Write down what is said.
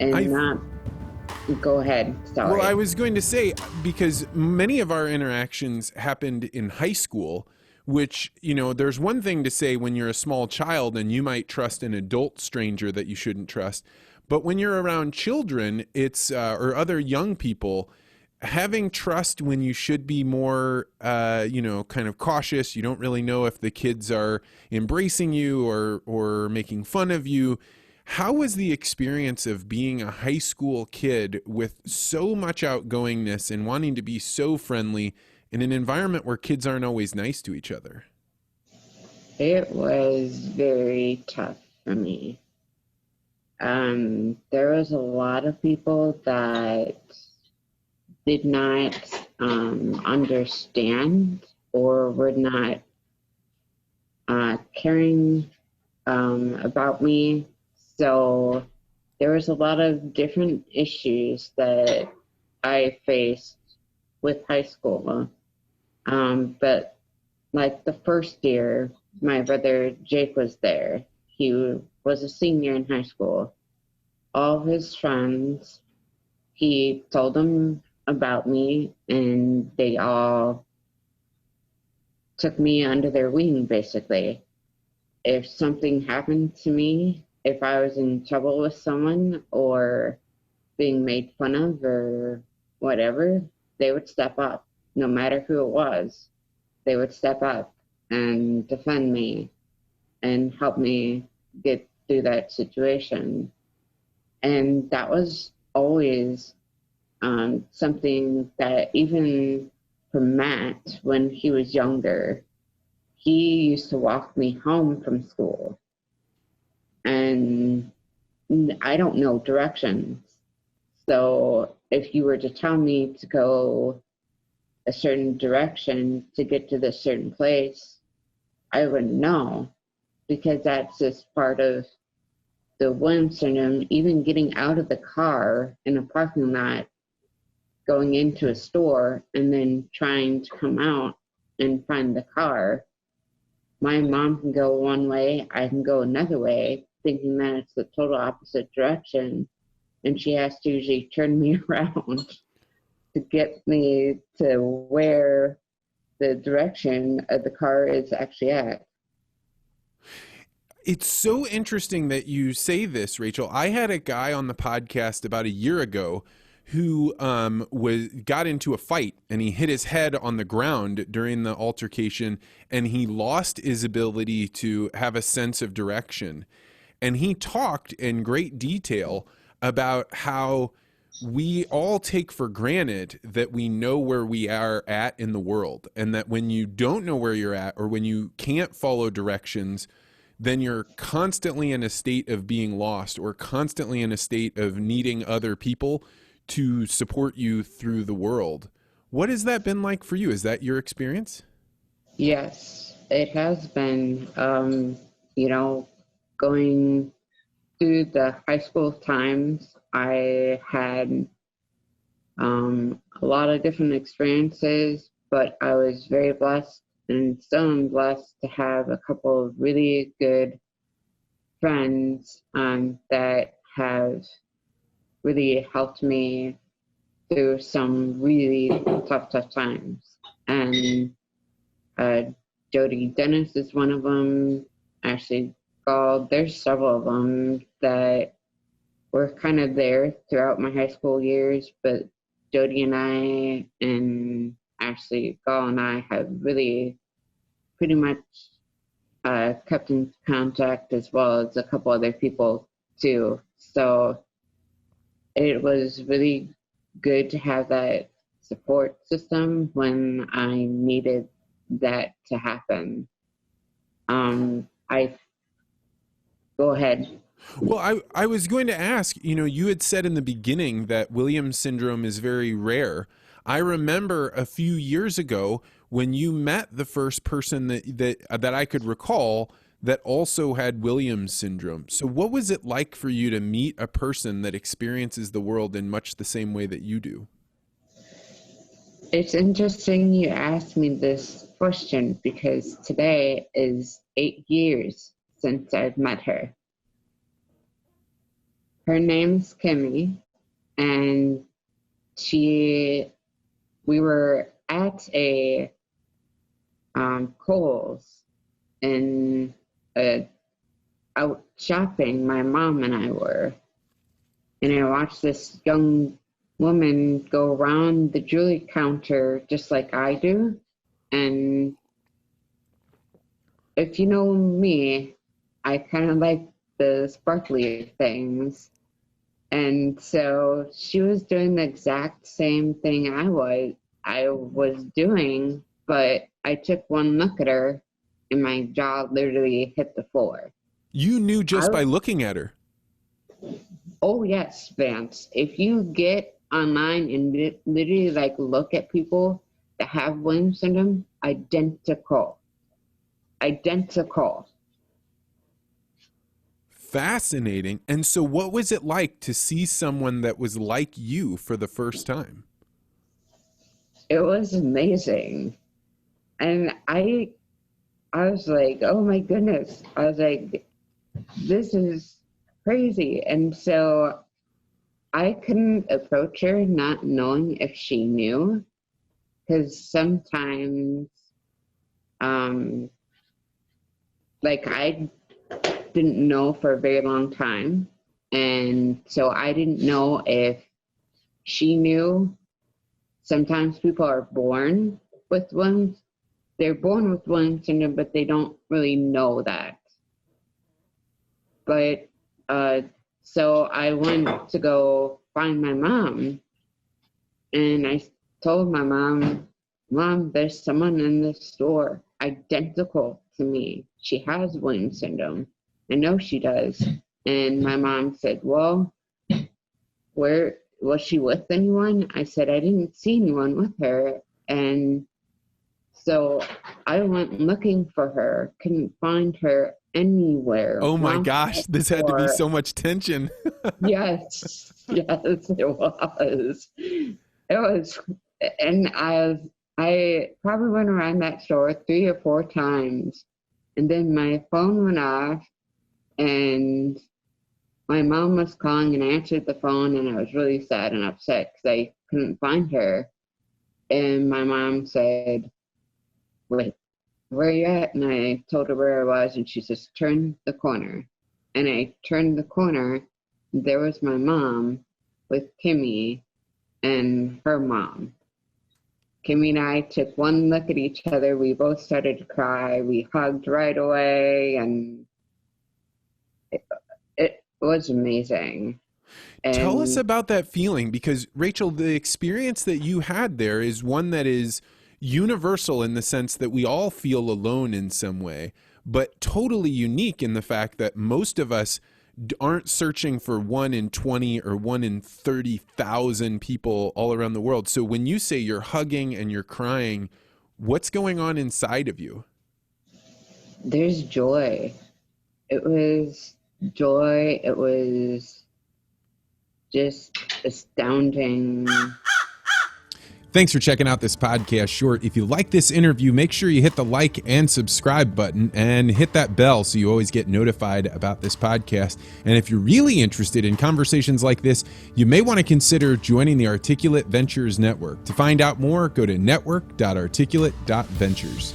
and not go ahead. Sorry. Well, I was going to say, because many of our interactions happened in high school, which, there's one thing to say when you're a small child and you might trust an adult stranger that you shouldn't trust. But when you're around children, it's, or other young people, having trust when you should be more, kind of cautious. You don't really know if the kids are embracing you or making fun of you. How was the experience of being a high school kid with so much outgoingness and wanting to be so friendly in an environment where kids aren't always nice to each other? It was very tough for me. There was a lot of people that did not understand or were not caring about me. So there was a lot of different issues that I faced with high school. But like the first year, my brother Jake was there. He was a senior in high school. All his friends, he told them about me, and they all took me under their wing, basically. If something happened to me, if I was in trouble with someone or being made fun of or whatever, they would step up. No matter who it was, they would step up and defend me and help me get through that situation. And that was always something that even for Matt, when he was younger, he used to walk me home from school. And I don't know directions. So if you were to tell me to go a certain direction to get to this certain place, I wouldn't know, because that's just part of the Williams syndrome. Even getting out of the car in a parking lot, going into a store, and then trying to come out and find the car. My mom can go one way, I can go another way, thinking that it's the total opposite direction, and she has to usually turn me around to get me to where the direction of the car is actually at. It's so interesting that you say this, Rachel. I had a guy on the podcast about a year ago who got into a fight, and he hit his head on the ground during the altercation, and he lost his ability to have a sense of direction. And he talked in great detail about how we all take for granted that we know where we are at in the world, and that when you don't know where you're at, or when you can't follow directions, then you're constantly in a state of being lost, or constantly in a state of needing other people to support you through the world. What has that been like for you? Is that your experience? Yes, it has been. Going through the high school times, I had a lot of different experiences, but I was very blessed and still am blessed to have a couple of really good friends that have really helped me through some really tough times. And Jody Dennis is one of them. Ashley Gall, there's several of them that were kind of there throughout my high school years, but Jody and I and Ashley Gall and I have really pretty much kept in contact, as well as a couple other people too. So it was really good to have that support system when I needed that to happen. Go ahead. Well, I was going to ask, you had said in the beginning that Williams syndrome is very rare. I remember a few years ago when you met the first person that I could recall that also had Williams syndrome. So what was it like for you to meet a person that experiences the world in much the same way that you do? It's interesting you asked me this question, because today is 8 years since I've met her. Her name's Kimmy, and we were at a Kohl's and out shopping. My mom and I were, and I watched this young woman go around the jewelry counter just like I do. And if you know me, I kind of like the sparkly things. And so she was doing the exact same thing I was doing, but I took one look at her and my jaw literally hit the floor. You knew just by looking at her. Oh yes, Vance. If you get online and literally like look at people that have Williams syndrome, identical. Fascinating. And so what was it like to see someone that was like you for the first time? It was amazing. And I was like, oh my goodness. I was like, this is crazy. And so I couldn't approach her not knowing if she knew, because sometimes like I didn't know for a very long time, and so I didn't know if she knew. Sometimes people are born with Williams. They're born with Williams syndrome, but they don't really know that. But so I went to go find my mom, and I told my mom, there's someone in this store identical to me. She has Williams syndrome. I know she does. And my mom said, well, where was she with anyone? I said, I didn't see anyone with her. And so I went looking for her, couldn't find her anywhere. Oh my gosh, this had to be so much tension. Yes, it was. It was, and I probably went around that store 3 or 4 times, and then my phone went off, and my mom was calling, and I answered the phone, and I was really sad and upset because I couldn't find her. And my mom said, wait, where are you at? And I told her where I was, and she says, turn the corner. And I turned the corner, and there was my mom with Kimmy and her mom. Kimmy and I took one look at each other. We both started to cry. We hugged right away, and it was amazing. And tell us about that feeling, because Rachel, the experience that you had there is one that is universal in the sense that we all feel alone in some way, but totally unique in the fact that most of us aren't searching for 1 in 20 or 1 in 30,000 people all around the world. So when you say you're hugging and you're crying, what's going on inside of you? There's joy. It was joy. It was just astounding. Thanks for checking out this podcast short. If you like this interview, make sure you hit the like and subscribe button and hit that bell so you always get notified about this podcast. And if you're really interested in conversations like this, you may want to consider joining the Articulate Ventures Network. To find out more, go to network.articulate.ventures.